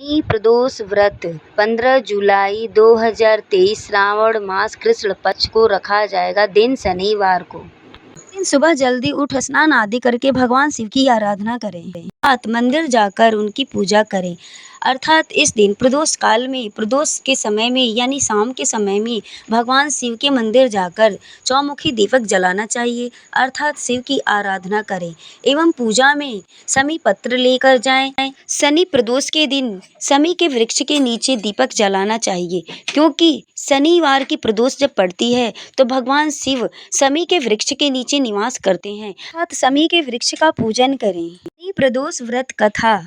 शनि प्रदोष व्रत 15 जुलाई 2023 श्रावण मास कृष्ण पक्ष को रखा जाएगा। दिन शनिवार को। दिन सुबह जल्दी उठ स्नान आदि करके भगवान शिव की आराधना करें। रात मंदिर जाकर उनकी पूजा करें। अर्थात इस दिन प्रदोष काल में, प्रदोष के समय में यानी शाम के समय में भगवान शिव के मंदिर जाकर चौमुखी दीपक जलाना चाहिए। अर्थात शिव की आराधना करें एवं पूजा में शमी पत्र लेकर जाएं। शनि प्रदोष के दिन शमी के वृक्ष के नीचे दीपक जलाना चाहिए, क्योंकि शनिवार की प्रदोष जब पड़ती है तो भगवान शिव शमी के वृक्ष के नीचे निवास करते हैं। अर्थात शमी के वृक्ष का पूजन करें। शनि प्रदोष व्रत कथा।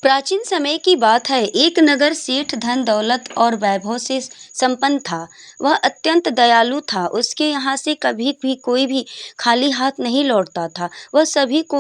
प्राचीन समय की बात है। एक नगर सेठ धन दौलत और वैभव से संपन्न था। वह अत्यंत दयालु था। उसके यहाँ से कभी भी कोई भी खाली हाथ नहीं लौटता था। वह सभी को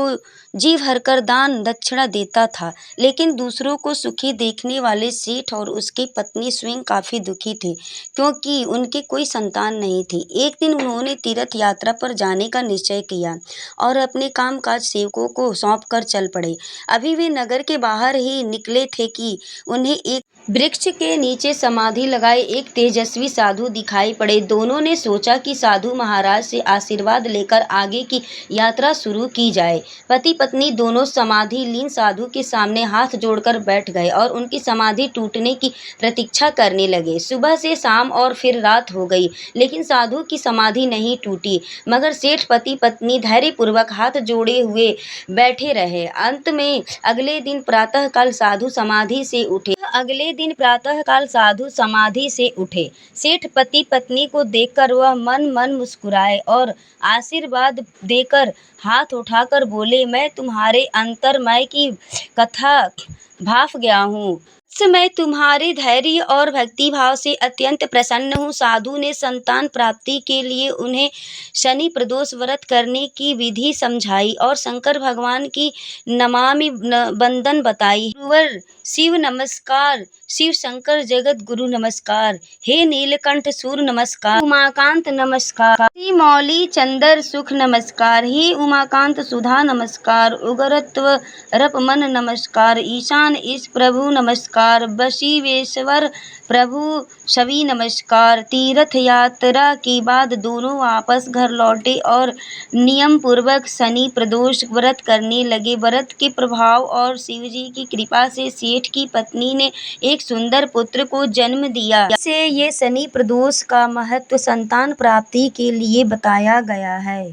जी भरकर दान दक्षिणा देता था। लेकिन दूसरों को सुखी देखने वाले सेठ और उसकी पत्नी स्वयं काफी दुखी थे, क्योंकि उनके कोई संतान नहीं थी। एक दिन उन्होंने तीर्थ यात्रा पर जाने का निश्चय किया और अपने कामकाज सेवकों को सौंप कर चल पड़े। अभी वे नगर के बाहर ही निकले थे कि उन्हें एक वृक्ष के नीचे समाधि लगाए एक तेजस्वी साधु दिखाई पड़े। दोनों ने सोचा कि साधु महाराज से आशीर्वाद लेकर आगे की यात्रा शुरू की जाए। पति पत्नी दोनों समाधि लीन साधु के सामने हाथ जोड़कर बैठ गए और उनकी समाधि टूटने की प्रतीक्षा करने लगे। सुबह से शाम और फिर रात हो गई, लेकिन साधु की समाधि नहीं टूटी। मगर सेठ पति पत्नी धैर्यपूर्वक हाथ जोड़े हुए बैठे रहे। अंत में अगले दिन प्रातःकाल साधु समाधि से उठे। सेठ पति पत्नी को देखकर वह मन मन मुस्कुराए और आशीर्वाद देकर हाथ उठाकर बोले, मैं तुम्हारे अंतर्मय की कथा भाफ गया हूँ। मैं तुम्हारे धैर्य और भक्ति भाव से अत्यंत प्रसन्न हूँ। साधु ने संतान प्राप्ति के लिए उन्हें शनि प्रदोष व्रत करने की विधि समझाई और शंकर भगवान की नमामि बंदन बताई। गुरुवर शिव नमस्कार, शिव शंकर जगत गुरु नमस्कार, हे नीलकंठ सूर नमस्कार, उमाकांत नमस्कार, श्री मौली चंदर सुख नमस्कार, हे उमाकांत सुधा नमस्कार, उग्रत्व रपमन नमस्कार, ईशान ईश प्रभु नमस्कार, बशिवेश्वर प्रभु शवि नमस्कार। तीर्थ यात्रा के बाद दोनों वापस घर लौटे और नियम पूर्वक शनि प्रदोष व्रत करने लगे। व्रत के प्रभाव और शिवजी की कृपा से सेठ की पत्नी ने एक सुंदर पुत्र को जन्म दिया। इससे ये शनि प्रदोष का महत्व संतान प्राप्ति के लिए बताया गया है।